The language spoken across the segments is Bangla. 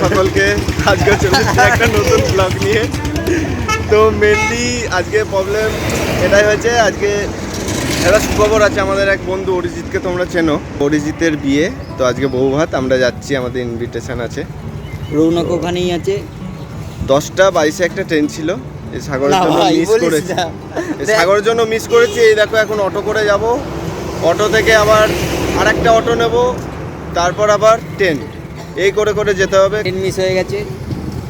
সকলকে আজকে চলে একটা নতুন ব্লগ নিয়ে। তো মেনলি আজকে প্রবলেম এটাই হয়েছে, আজকে একটা সুখবর আছে। আমাদের এক বন্ধু অরিজিৎকে তোমরা চেনো, অরিজিতের বিয়ে। তো আজকে বউ ভাত, আমরা যাচ্ছি, আমাদের ইনভিটেশন আছে। রৌনক ওখানেই আছে। 10:22 একটা ট্রেন ছিল, এই সাগরের জন্য মিস করেছি। সাগরের জন্য মিস করেছি। এই দেখো এখন অটো করে যাব, অটো থেকে আবার আরেকটা অটো নেব, তারপর আবার ট্রেন, এই করে করে যেতে হবে। ট্রেন মিস হয়ে গেছে,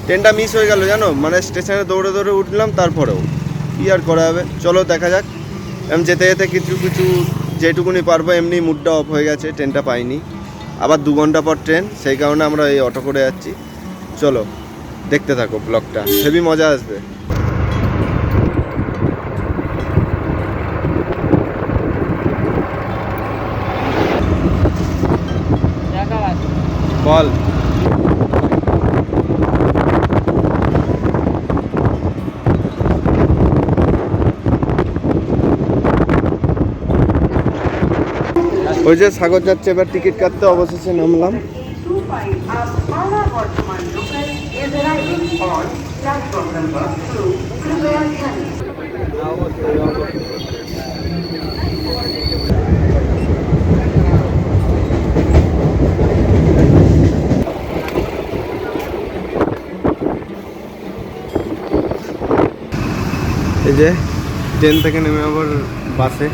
ট্রেনটা মিস হয়ে গেল জানো, মানে স্টেশনে দৌড়ে দৌড়ে উঠলাম, তারপরেও কী আর করা হবে। চলো দেখা যাক। আমি যেতে যেতে কিছু কিছু যেটুকুনি পারবো, এমনি মুডটা অফ হয়ে গেছে, ট্রেনটা পাইনি। আবার 2 ঘন্টা পর ট্রেন, সেই কারণে আমরা এই অটো করে যাচ্ছি। চলো দেখতে থাকো ব্লগটা, হেভি মজা আসবে। বল। ওই যে সাগর যাচ্ছে, এবার টিকিট কাটতে অবশেষে নামলাম। এই যে ট্রেন থেকে নেমে আবার বাসে,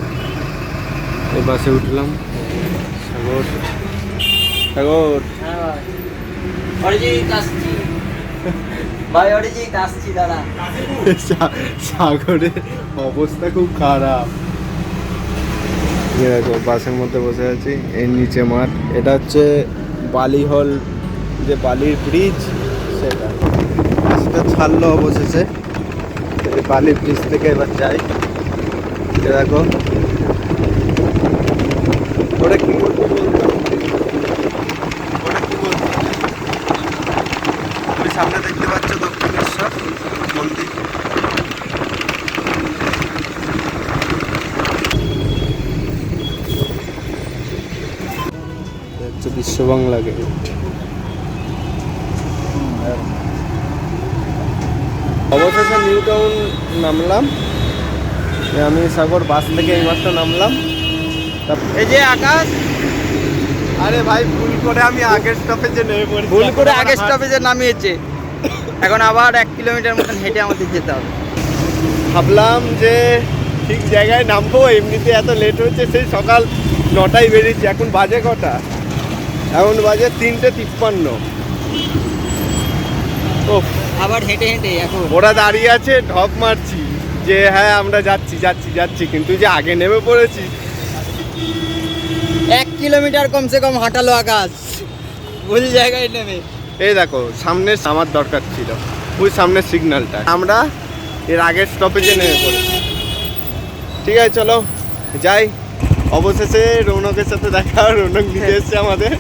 এই বাসে উঠলাম। সাগর সাগর ভাই অরিজিৎ আসছি দাদা। সাগরের অবস্থা খুব খারাপ। দেখো বাসের মধ্যে বসে আছি, এর নিচে মাঠ। এটা হচ্ছে বালি হল, যে বালির ব্রিজ সেটা। বাসটা ছাড়লো অবশেষে, বালির ব্রিজ থেকে এবার যাই। দেখো ওটা কি বলতো, ওই সামনে দেখতে পাচ্ছ দক্ষিণেশ্বর মন্দির। হচ্ছে বিশ্ব বাংলা গেট। অবশেষে নিউ টাউন নামলাম। আমি সাগর বাস থেকে এই মাত্র নামলাম। এই যে আকাশ, আরে ভাই ভুল করে আমি আগের স্টপেজে নেমে পড়েছি, ভুল করে আগের স্টপেজে নামিয়েছে। এখন আবার 1 কিলোমিটার মতন হেঁটে আমাদের যেতে হবে। ভাবলাম যে ঠিক জায়গায় নামবো, এমনিতে এত লেট হচ্ছে। সেই সকাল 9টায় বেরিয়েছি, এখন বাজে কটা? এখন বাজে 3:53। ও আবার হেঁটে হেঁটে এখন ওরা দাঁড়িয়ে আছে, ঢপ মারছি যে হ্যাঁ আমরা যাচ্ছি যাচ্ছি যাচ্ছি, কিন্তু যে আগে নেমে পড়েছি। 1 কিলোমিটার কমসে কম হাঁটালো আকাশ, ভুল জায়গায় নেমে। এই দেখো সামনে আমার দরকার ছিল, ওই সামনের সিগন্যালটা। আমরা এর আগের স্টপেজে নেমে পড়েছি। ঠিক আছে চলো যাই। অবশেষে রৌনকের সাথে দেখা, রৌনক নিয়ে এসছে আমাদের।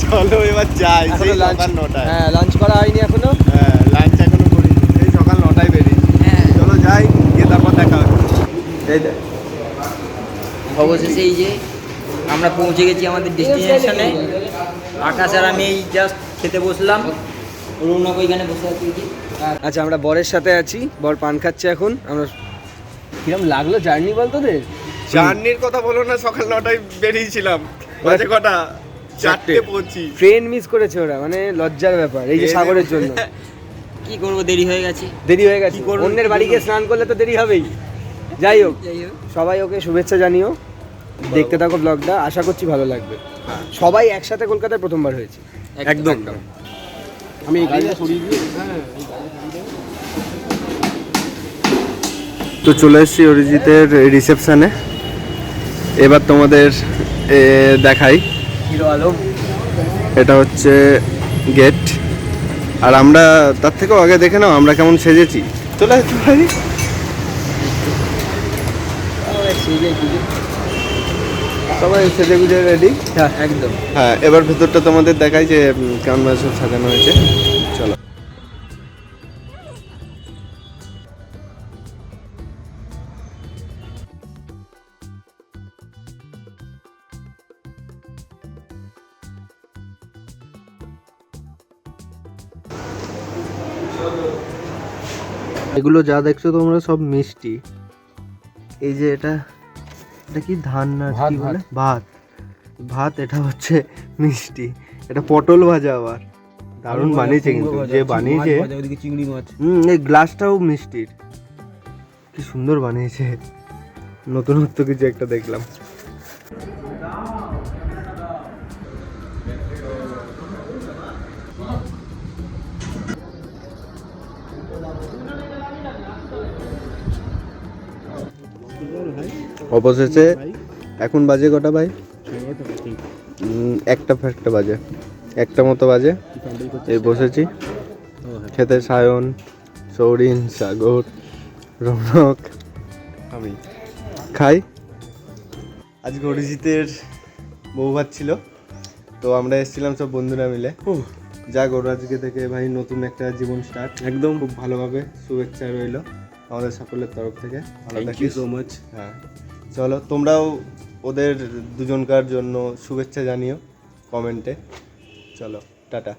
চলো এবার যাই। সেই সকাল 9টায়। হ্যাঁ, লাঞ্চ করা হয়নি এখনো। হ্যাঁ লাঞ্চ এখনো করিনি, সেই সকাল 9টায় বেরিয়েছি। হ্যাঁ চলো যাই, গিয়ে তারপর দেখা হচ্ছে। এই দেখ অবশেষে এই যে আমরা পৌঁছে গেছি আমাদের ডেস্টিনেশনে। আকাশ আর আমি এই জাস্ট খেতে বসলাম, রৌনক ওইখানে বসে আছি। আচ্ছা, আমরা বরের সাথে আছি, বর পান খাচ্ছে এখন। আমরা কিরম লাগলো জার্নি বলতো তোদের? জার্নির কথা বলো না, সকাল 9টায় বেরিয়েছিলাম, বাজে কটা? 4টে পৌঁছি। ট্রেন মিস করেছে ওরা, মানে লজ্জার ব্যাপার এই যে সাগরের জন্য। কি করবো, দেরি হয়ে গেছে। দেরি হয়ে গেছে, অন্যের বাড়ি গিয়ে স্নান করলে তো দেরি হবেই। যাই হোক, সবাই ওকে শুভেচ্ছা জানিও। দেখতে থাকো ব্লগটা, আশা করছি ভালো লাগবে। সবাই একসাথে কলকাতায় প্রথমবার হয়েছে। একদম। আমি এই গাড়িটা সরিয়ে দিয়ে, তো চলে এসেছি অরিজিতের রিসেপশানে। এবার তোমাদের দেখাই, হিরো আলম। এটা হচ্ছে গেট। আর আমরা তার থেকেও আগে দেখে নাও আমরা কেমন সেজেছি। চলে আসছি ভাই, সবাই সেজে গুজে রেডি। হ্যাঁ একদম। হ্যাঁ এবার ভেতরটা তোমাদের দেখাই যে কেমন সব সাজানো হয়েছে। চলো। এগুলো যা দেখছো তোমরা সব মিষ্টি। এই যে এটা কি ধান না কি বলে, ভাত ভাত, এটা হচ্ছে মিষ্টি। এটা পটল ভাজা আবার দারুণ বানিয়েছে, কিন্তু যে বানিয়েছে চিংড়ি মাছ। এই গ্লাসটাও মিষ্টির, কি সুন্দর বানিয়েছে। নতুনত্ব কিছু একটা দেখলাম। অবশেষে এখন বাজে কটা ভাই? একটা বাজে, একটা মতো বাজে। এই বসেছি খেতে, সায়ন, সৌরিন, সাগর, রৌনক, আমি খাই। আজকে অরিজিতের বউ ভাত ছিল, তো আমরা এসেছিলাম সব বন্ধুরা মিলে। যাক, ওর আজকে থেকে ভাই নতুন একটা জীবন স্টার্ট, একদম খুব ভালোভাবে। শুভেচ্ছা রইলো আমাদের সকলের তরফ থেকে। ভালো থাকিস। So much. হ্যাঁ, চলো তোমরাও ওদের দুজনকার জন্য শুভেচ্ছা জানিও কমেন্টে। চলো, টাটা।